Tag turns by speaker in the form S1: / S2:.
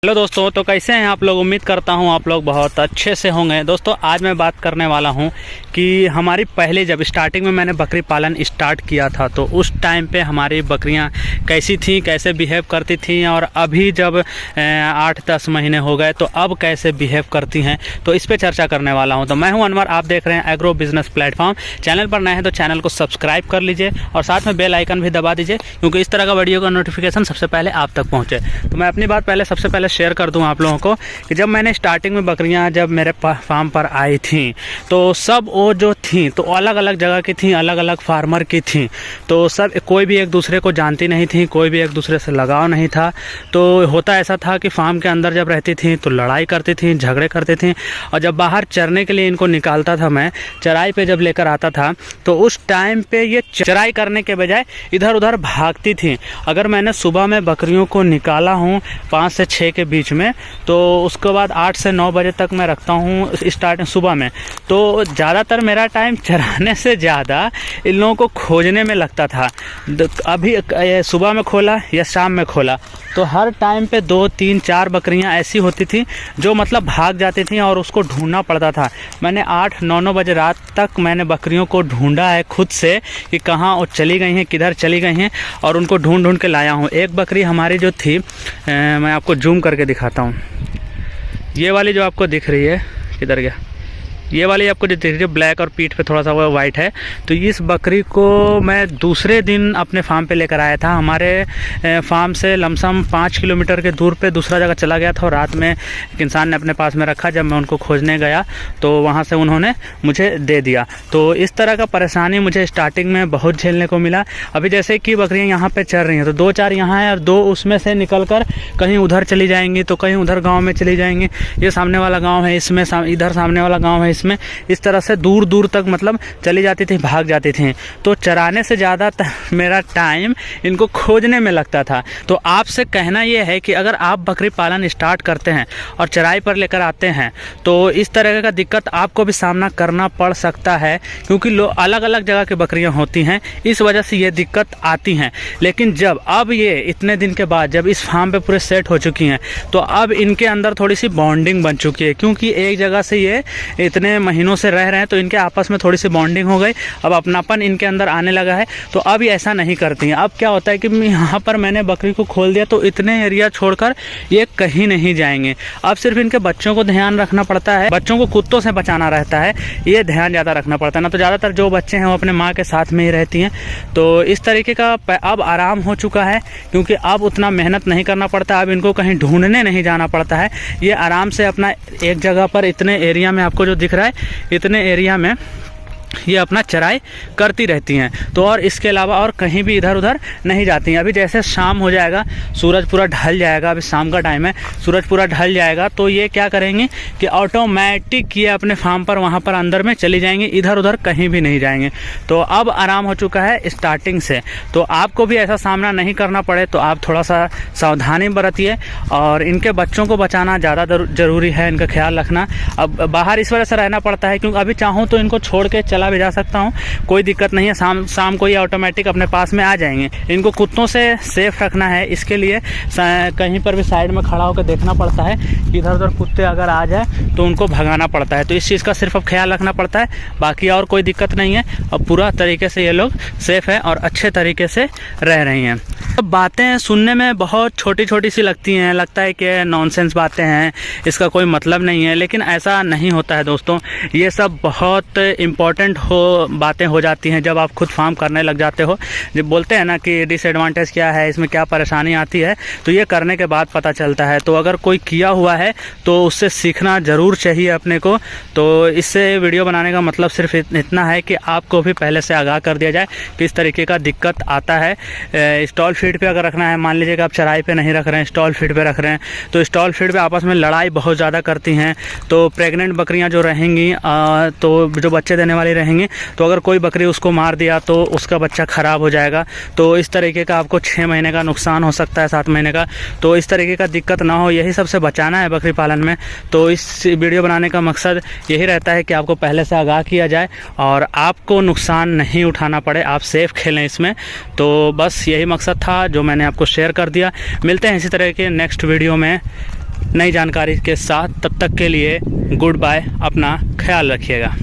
S1: Hello दोस्तों, तो कैसे हैं आप लोग। उम्मीद करता हूं आप लोग बहुत अच्छे से होंगे। दोस्तों आज मैं बात करने वाला हूं कि हमारी पहले जब स्टार्टिंग में मैंने बकरी पालन स्टार्ट किया था तो उस टाइम पे हमारी बकरियां कैसी थीं, कैसे बिहेव करती थीं, और अभी जब 8-10 महीने हो गए तो अब कैसे बिहेव करती हैं, तो इस पर चर्चा करने वाला हूँ। तो मैं हूँ अनवर, आप देख रहे हैं एग्रो बिजनेस प्लेटफॉर्म। चैनल पर नए हैं तो चैनल को सब्सक्राइब कर लीजिए और साथ में बेल आइकन भी दबा दीजिए, क्योंकि इस तरह का वीडियो का नोटिफिकेशन सबसे पहले आप तक पहुँचे। तो मैं अपनी बात सबसे पहले शेयर कर दूं आप लोगों को कि जब मैंने स्टार्टिंग में बकरियां जब मेरे फार्म पर आई थी तो सब वो जो थी तो अलग अलग जगह की थी, अलग अलग फार्मर की थी। तो सब कोई भी एक दूसरे को जानती नहीं थी, कोई भी एक दूसरे से लगाव नहीं था। तो होता ऐसा था कि फार्म के अंदर जब रहती थी तो लड़ाई करती थी, झगड़े करती थी। और जब बाहर चरने के लिए इनको निकालता था, मैं चराई पे जब लेकर आता था तो उस टाइम पे ये चराई करने के बजाय इधर उधर भागती थी। अगर मैंने सुबह में बकरियों को निकाला हूँ 5 से 6 के बीच में, तो उसके बाद 8 से 9 बजे तक मैं रखता हूँ स्टार्ट सुबह में। तो ज़्यादातर मेरा टाइम चराने से ज़्यादा इन लोगों को खोजने में लगता था। अभी सुबह में खोला या शाम में खोला तो हर टाइम पे 2, 3, 4 बकरियां ऐसी होती थी जो मतलब भाग जाती थी और उसको ढूंढना पड़ता था। मैंने 8, 9 बजे रात तक मैंने बकरियों को ढूंढा है खुद से कि कहाँ वो चली गई हैं, किधर चली गई हैं, और उनको ढूंढ ढूंढ के लाया हूँ। एक बकरी हमारी जो थी, मैं आपको जूम करके दिखाता हूँ। ये वाली जो आपको दिख रही है, किधर गया, ये वाली आपको जो दिख रही है ब्लैक और पीठ पे थोड़ा सा वो वाइट है, तो इस बकरी को मैं दूसरे दिन अपने फार्म पे लेकर आया था। हमारे फार्म से लमसम 5 किलोमीटर के दूर पे दूसरा जगह चला गया था और रात में एक इंसान ने अपने पास में रखा। जब मैं उनको खोजने गया तो वहाँ से उन्होंने मुझे दे दिया। तो इस तरह का परेशानी मुझे स्टार्टिंग में बहुत झेलने को मिला। अभी जैसे कि बकरियाँ यहाँ पर चल रही हैं तो 2-4 यहाँ है और 2 उसमें से निकल कर कहीं उधर चली जाएंगी, तो कहीं उधर गाँव में चली जाएंगी। ये सामने वाला गाँव है, इसमें इधर सामने वाला गाँव है, इसमें इस तरह से दूर दूर तक मतलब चली जाती थी, भाग जाती थी। तो चराने से ज़्यादा मेरा टाइम इनको खोजने में लगता था। तो आपसे कहना यह है कि अगर आप बकरी पालन स्टार्ट करते हैं और चराई पर लेकर आते हैं तो इस तरह का दिक्कत आपको भी सामना करना पड़ सकता है, क्योंकि अलग अलग जगह की बकरियां होती हैं, इस वजह से ये दिक्कत आती हैं। लेकिन जब अब ये इतने दिन के बाद जब इस फार्म पे पूरे सेट हो चुकी हैं तो अब इनके अंदर थोड़ी सी बॉन्डिंग बन चुकी है, क्योंकि एक जगह से ये इतने महीनों से रह रहे हैं तो इनके आपस में थोड़ी सी बॉन्डिंग हो गई। अब अपनापन इनके अंदर आने लगा है। तो अब ये ऐसा नहीं करती हैं। अब क्या होता है कि यहाँ पर मैंने बकरी को खोल दिया तो इतने एरिया छोड़कर ये कहीं नहीं जाएंगे। अब सिर्फ इनके बच्चों को ध्यान रखना पड़ता है, बच्चों को कुत्तों से बचाना रहता है, ये ध्यान ज़्यादा रखना पड़ता है ना। तो ज़्यादातर जो बच्चे हैं वो अपने माँ के साथ में ही रहती हैं। तो इस तरीके का अब आराम हो चुका है, क्योंकि अब उतना मेहनत नहीं करना पड़ता, अब इनको कहीं ढूंढने नहीं जाना पड़ता है। ये आराम से अपना एक जगह पर इतने एरिया में आपको जो दिख रहा है इतने एरिया में ये अपना चराई करती रहती हैं। तो और इसके अलावा और कहीं भी इधर उधर नहीं जाती हैं। अभी जैसे शाम हो जाएगा, सूरज पूरा ढल जाएगा, अभी शाम का टाइम है, सूरज पूरा ढल जाएगा तो ये क्या करेंगे कि ऑटोमेटिक ये अपने फार्म पर वहाँ पर अंदर में चली जाएंगे, इधर उधर कहीं भी नहीं जाएंगे। तो अब आराम हो चुका है स्टार्टिंग से। तो आपको भी ऐसा सामना नहीं करना पड़े तो आप थोड़ा सा सावधानी बरतिए और इनके बच्चों को बचाना ज़्यादा ज़रूरी है, इनका ख्याल रखना। अब बाहर इस वजह से रहना पड़ता है क्योंकि अभी चाहूँ तो इनको छोड़ के चला भी जा सकता हूँ, कोई दिक्कत नहीं है। शाम को ये ऑटोमेटिक अपने पास में आ जाएंगे। इनको कुत्तों से सेफ रखना है, इसके लिए कहीं पर भी साइड में खड़ा होकर देखना पड़ता है कि इधर उधर कुत्ते अगर आ जाए तो उनको भगाना पड़ता है। तो इस चीज़ का सिर्फ अब ख्याल रखना पड़ता है, बाकी और कोई दिक्कत नहीं है। अब पूरा तरीके से ये लोग सेफ है और अच्छे तरीके से रह रही हैं। अब बातें सुनने में बहुत छोटी छोटी सी लगती हैं, लगता है कि नॉनसेंस बातें हैं, इसका कोई मतलब नहीं है, लेकिन ऐसा नहीं होता है दोस्तों। ये सब बहुत इम्पॉर्टेंट बातें हो जाती हैं जब आप खुद फार्म करने लग जाते हो। जब बोलते हैं ना कि डिसएडवांटेज क्या है, इसमें क्या परेशानी आती है, तो ये करने के बाद पता चलता है। तो अगर कोई किया हुआ है तो उससे सीखना ज़रूर चाहिए अपने को। तो इससे वीडियो बनाने का मतलब सिर्फ इतना है कि आपको भी पहले से आगाह कर दिया जाए कि इस तरीके का दिक्कत आता है। स्टॉल फीड पे अगर रखना है, मान लीजिए कि आप चराई पे नहीं रख रहे हैं, स्टॉल फीड पे रख रहे हैं, तो स्टॉल फीड पे आपस में लड़ाई बहुत ज़्यादा करती हैं। तो प्रेग्नेंट बकरियां जो रहेंगी तो जो बच्चे देने वाली रहेंगी, तो अगर कोई बकरी उसको मार दिया तो उसका बच्चा ख़राब हो जाएगा। तो इस तरीके का आपको 6 महीने का नुकसान हो सकता है, 7 महीने का। तो इस तरीके का दिक्कत ना हो, यही सबसे बचाना है बकरी पालन में। तो इस वीडियो बनाने का मकसद यही रहता है कि आपको पहले से आगाह किया जाए और आपको नुकसान नहीं उठाना पड़े, आप सेफ खेलें इसमें। तो बस यही मकसद था जो मैंने आपको शेयर कर दिया। मिलते हैं इसी तरह के नेक्स्ट वीडियो में। नई जानकारी के साथ। तब तक के लिए गुड बाय, अपना ख्याल रखिएगा।